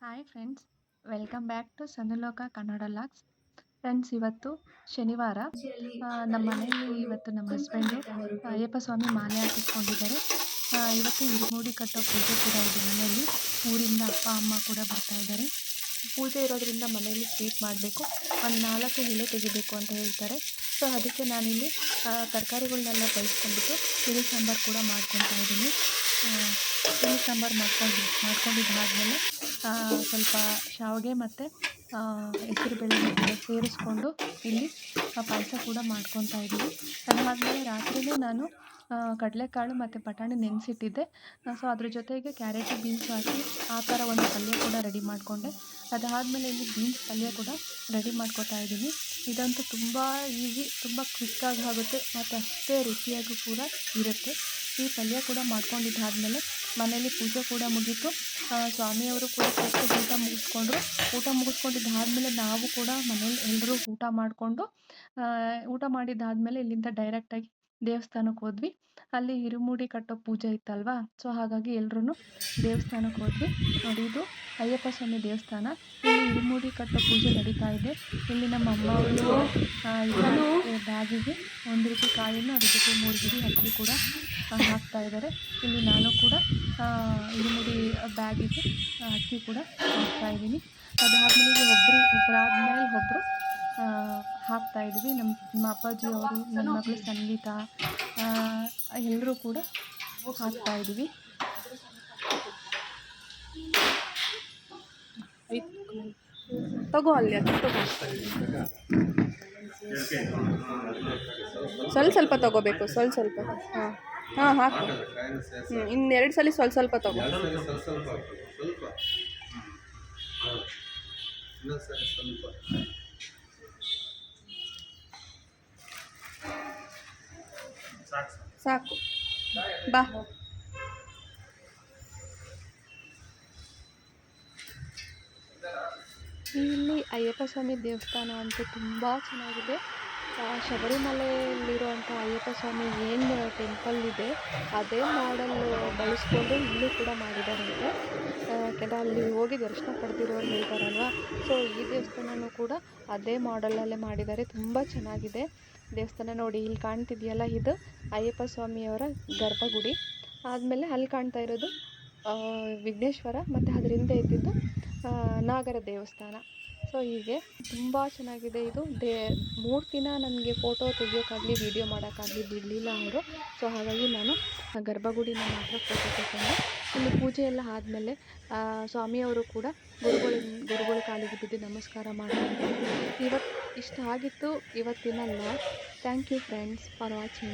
Hi friends, welcome back to Sanduloka Kannada logs. Friends, ಇವತ್ತು ಶನಿವಾರ. ನಮ್ಮ ಮನೆಯಲ್ಲಿ ಇವತ್ತು ನಮ್ಮ ಹಸ್ಬೆಂಡು ಅಯ್ಯಪ್ಪ ಸ್ವಾಮಿ ಮಾಲೆ ಹಾಕಿಸ್ಕೊಂಡಿದ್ದಾರೆ. ಇವತ್ತು ಇರುಮುಡಿ ಕಟ್ಟೋ ಪೂಜೆ ಕೂಡ ಇದೆ ಮನೆಯಲ್ಲಿ. ಊರಿಂದ ಅಪ್ಪ ಅಮ್ಮ ಕೂಡ ಬರ್ತಾ ಇದ್ದಾರೆ. ಪೂಜೆ ಇರೋದ್ರಿಂದ ಮನೆಯಲ್ಲಿ ಸ್ವೀಟ್ ಮಾಡಬೇಕು, ಒಂದು 4 ಎಲೆ ತೆಗಿಬೇಕು ಅಂತ ಹೇಳ್ತಾರೆ. ಸೊ ಅದಕ್ಕೆ ನಾನಿಲ್ಲಿ ತರಕಾರಿಗಳನ್ನೆಲ್ಲ ಬಳಸ್ಕೊಂಡ್ಬಿಟ್ಟು ತಿಳಿ ಸಾಂಬಾರು ಕೂಡ ಮಾಡ್ಕೊತಾ ಇದ್ದೀನಿ. ತಿಳಿ ಸಾಂಬಾರು ಮಾಡ್ಕೊಂಡಿದ್ದಾದಮೇಲೆ ಸ್ವಲ್ಪ ಶಾವಿಗೆ ಮತ್ತು ಹೆಸರುಬೇಳೆ ಕೂಡ ಸೇರಿಸ್ಕೊಂಡು ಇಲ್ಲಿ ಪಾಯಸ ಕೂಡ ಮಾಡ್ಕೊತಾ ಇದ್ದೀನಿ. ಅದಾದಮೇಲೆ ರಾತ್ರಿಯೇ ನಾನು ಕಡಲೆಕಾಳು ಮತ್ತು ಬಟಾಣಿ ನೆನೆಸಿಟ್ಟಿದ್ದೆ. ಸೊ ಅದ್ರ ಜೊತೆಗೆ ಕ್ಯಾರೆಟು ಬೀನ್ಸು ಹಾಕಿ ಆ ಥರ ಒಂದು ಪಲ್ಯ ಕೂಡ ರೆಡಿ ಮಾಡಿಕೊಂಡೆ. ಅದಾದಮೇಲೆ ಇಲ್ಲಿ ಬೀನ್ಸ್ ಪಲ್ಯ ಕೂಡ ರೆಡಿ ಮಾಡ್ಕೊತಾ ಇದ್ದೀನಿ. ಇದಂತೂ ತುಂಬ ಈಸಿ, ತುಂಬ ಕ್ವಿಕ್ಕಾಗಿ ಆಗುತ್ತೆ ಮತ್ತು ಅಷ್ಟೇ ರುಚಿಯಾಗೂ ಕೂಡ ಇರುತ್ತೆ. ಈ ಪಲ್ಯ ಕೂಡ ಮಾಡ್ಕೊಂಡಿದ್ದಾದಮೇಲೆ ಮನೇಲಿ ಪೂಜೆ ಕೂಡ ಮುಗೀತು. ಸ್ವಾಮಿಯವರು ಕೂಡ ಕೂತು ಊಟ ಮುಗಿಸ್ಕೊಂಡಿದ್ದಾದಮೇಲೆ ನಾವು ಕೂಡ ಮನೇಲಿ ಎಲ್ಲರೂ ಊಟ ಮಾಡಿದ್ದಾದಮೇಲೆ ಇಲ್ಲಿಂದ ಡೈರೆಕ್ಟಾಗಿ ದೇವಸ್ಥಾನಕ್ಕೆ ಹೋದ್ವಿ. ಅಲ್ಲಿ ಇರುಮುಡಿ ಕಟ್ಟೋ ಪೂಜೆ ಇತ್ತಲ್ವಾ, ಸೊ ಹಾಗಾಗಿ ಎಲ್ಲರೂ ದೇವಸ್ಥಾನಕ್ಕೆ ಹೋದ್ವಿ. ನೋಡಿ, ಇದು ಅಯ್ಯಪ್ಪ ಸ್ವಾಮಿ ದೇವಸ್ಥಾನ. ಇಲ್ಲಿ ಇರುಮುಡಿ ಕಟ್ಟೋ ಪೂಜೆ ನಡೀತಾ ಇದೆ. ಇಲ್ಲಿ ನಮ್ಮ ಅಮ್ಮ ಅವರು ಬ್ಯಾಗಿಗೆ 1 ರೂಪಾಯಿ ಕಾಯಿನ್ನು ಅದ್ರ ಜೊತೆ 3 ಹಿಡಿ ಅಕ್ಕಿ ಕೂಡ ಹಾಕ್ತಾ ಇದ್ದಾರೆ. ಇಲ್ಲಿ ನಾನು ಕೂಡ ಇರುಮುಡಿ ಬ್ಯಾಗಿಗೆ ಅಕ್ಕಿ ಕೂಡ ಹಾಕ್ತಾ ಇದ್ದೀನಿ. ಅದಾದಮೇಲೆ ಒಬ್ಬರಾದ್ಮೇಲೆ ಒಬ್ಬರು ಹಾಕ್ತಾ ಇದ್ವಿ. ನಮ್ಮ ಅಪ್ಪಾಜಿ ಅವರು, ನನ್ನ ಮಗಳು ಸಂಗೀತಾ, ಎಲ್ಲರೂ ಕೂಡ ಹಾಕ್ತಾ ಇದ್ದೀವಿ. ತಗೋ ಅಲ್ಲಿ ಅದು ತಗೋ, ಸ್ವಲ್ಪ ತಗೋಬೇಕು, ಸ್ವಲ್ಪ. ಹಾಂ ಹಾಕು. ಇನ್ನೆರಡು ಸಲ ಸ್ವಲ್ಪ ತಗೋ. ಸಾಕು, ಬಾ. ಇಲ್ಲಿ ಅಯ್ಯಪ್ಪ ಸ್ವಾಮಿ ದೇವಸ್ಥಾನ ಅಂತೂ ತುಂಬ ಚೆನ್ನಾಗಿದೆ. ಶಬರಿಮಲೆಯಲ್ಲಿರುವಂಥ ಅಯ್ಯಪ್ಪ ಸ್ವಾಮಿ ಏನು ಟೆಂಪಲ್ ಇದೆ ಅದೇ ಮಾಡಲ್ ಬಳಸ್ಕೊಂಡು ಇಲ್ಲೂ ಕೂಡ ಮಾಡಿದ್ದಾರಂತೆ. ಯಾಕೆಂದರೆ ಅಲ್ಲಿ ಹೋಗಿ ದರ್ಶನ ಪಡೆದಿರೋರು ಹೇಳ್ತಾರಲ್ವ, ಸೊ ಈ ದೇವಸ್ಥಾನವೂ ಕೂಡ ಅದೇ ಮಾಡಲಲ್ಲೇ ಮಾಡಿದ್ದಾರೆ. ತುಂಬ ಚೆನ್ನಾಗಿದೆ ದೇವಸ್ಥಾನ. ನೋಡಿ, ಇಲ್ಲಿ ಕಾಣ್ತಿದೆಯಲ್ಲ, ಇದು ಅಯ್ಯಪ್ಪ ಸ್ವಾಮಿಯವರ ಗರ್ಭಗುಡಿ. ಆದಮೇಲೆ ಅಲ್ಲಿ ಕಾಣ್ತಾ ಇರೋದು ವಿಘ್ನೇಶ್ವರ, ಮತ್ತು ಅದರ ಹಿಂದೆ ಇದ್ದಿದ್ದು ನಾಗರ ದೇವಸ್ಥಾನ. ಸೊ ಹೀಗೆ ತುಂಬ ಚೆನ್ನಾಗಿದೆ ಇದು. 3 ದಿನ ನನಗೆ ಫೋಟೋ ತೆಗಿಯೋಕ್ಕಾಗಲಿ ವಿಡಿಯೋ ಮಾಡೋಕ್ಕಾಗಲಿ ಬಿಡಲಿಲ್ಲ ಅವರು. ಸೊ ಹಾಗಾಗಿ ನಾನು ಗರ್ಭಗುಡಿನ ಮಾತ್ರ ಫೋಟೋ ತಗೊಂಡೆ. ಇಲ್ಲಿ ಪೂಜೆ ಎಲ್ಲ ಆದಮೇಲೆ ಸ್ವಾಮಿಯವರು ಕೂಡ ಗುರುಗಳ ಕಾಲಿಗೆ ಬಿದ್ದು ನಮಸ್ಕಾರ ಮಾಡ್ತಾರೆ. ಇಷ್ಟ ಆಗಿತ್ತು ಇವತ್ತಿನ log. Thank you friends for watching.